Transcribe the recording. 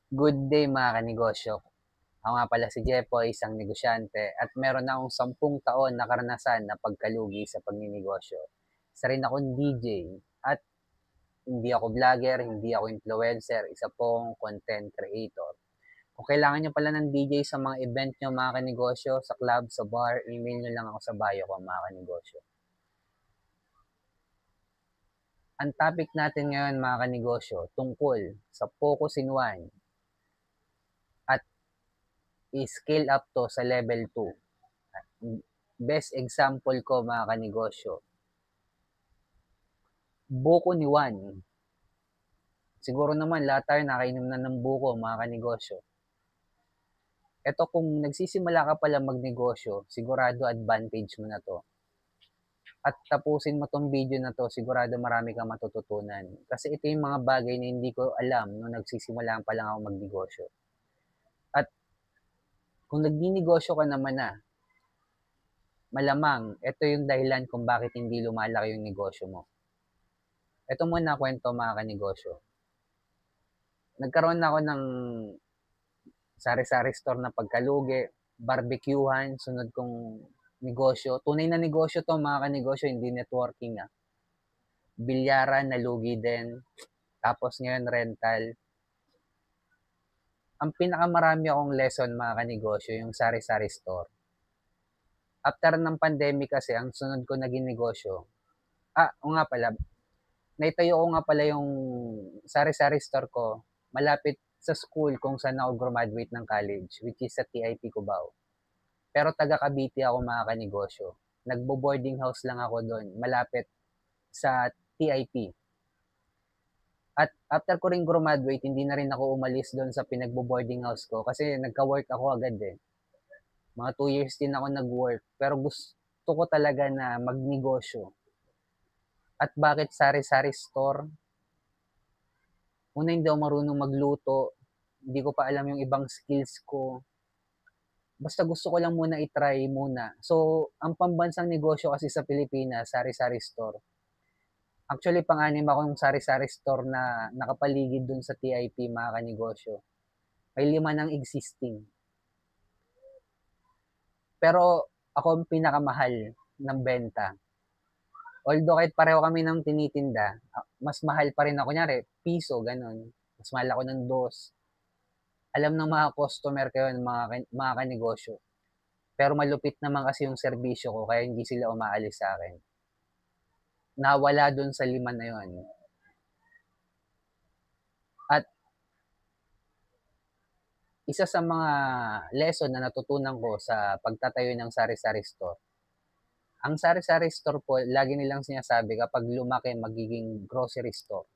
Good day mga kanegosyo. Ako nga pala si Jepoy, isang negosyante at meron na akong 10 taon na karanasan na pagkalugi sa pagninegosyo. Isa rin akong DJ at hindi ako vlogger, hindi ako influencer, isa pong content creator. Kung kailangan nyo pala ng DJ sa mga event nyo mga kanegosyo, sa club, sa bar, email nyo lang ako sa bio ko mga kanegosyo. Ang topic natin ngayon mga kanegosyo tungkol sa Focus in One at i-scale up to sa level 2. Best example ko mga kanegosyo, buko ni Juan. Siguro naman lahat tayo nakainom na ng buko mga kanegosyo. Ito kung nagsisimula ka pala magnegosyo, sigurado advantage mo na to. At tapusin mo tong video na to, sigurado marami kang matututunan. Kasi ito yung mga bagay na hindi ko alam nung nagsisimula pa lang ako magnegosyo. At kung nagninegosyo ka naman na, malamang ito yung dahilan kung bakit hindi lumalaki yung negosyo mo. Ito muna kwento mga kanegosyo. Nagkaroon ako ng sari-sari store na pagkalugi, barbecuehan, sunod kong negosyo. Tunay na negosyo to mga kanegosyo, hindi networking ah. Bilyaran, nalugi din. Tapos ngayon rental. Ang pinakamarami akong lesson mga kanegosyo, yung sari-sari store. After ng pandemic kasi, ang sunod ko naging negosyo. O nga pala, naitayo ko nga pala yung sari-sari store ko malapit sa school kung saan ako graduate ng college, which is sa TIP Cubao. Pero taga Cavite ako mga kanegosyo. Nagbo-boarding house lang ako doon, malapit sa TIP. At after ko rin graduate, hindi na rin ako umalis doon sa pinagbo-boarding house ko kasi nagka-work ako agad eh. Mga 2 years din ako nag-work. Pero gusto ko talaga na magnegosyo. At bakit sari-sari store? Una, hindi ako marunong magluto. Hindi ko pa alam yung ibang skills ko. Basta gusto ko lang muna i-try muna. So, ang pambansang negosyo kasi sa Pilipinas, sari-sari store. Actually, pang-anim akong sari-sari store na nakapaligid dun sa TIP, mga kanegosyo. May 5 ng existing. Pero ako ang pinakamahal ng benta. Although kahit pareho kami ng tinitinda, mas mahal pa rin ako. Kunyari, piso, ganun. Mas mahal ako ng dos. Alam ng mga customer ko yun, mga kanegosyo. Pero malupit naman kasi yung serbisyo ko, kaya hindi sila umaalis sa akin. Nawala dun sa 5 na yun. At isa sa mga lesson na natutunan ko sa pagtatayo ng sari-sari store, ang sari-sari store po, lagi nilang sinasabi kapag lumaki, magiging grocery store.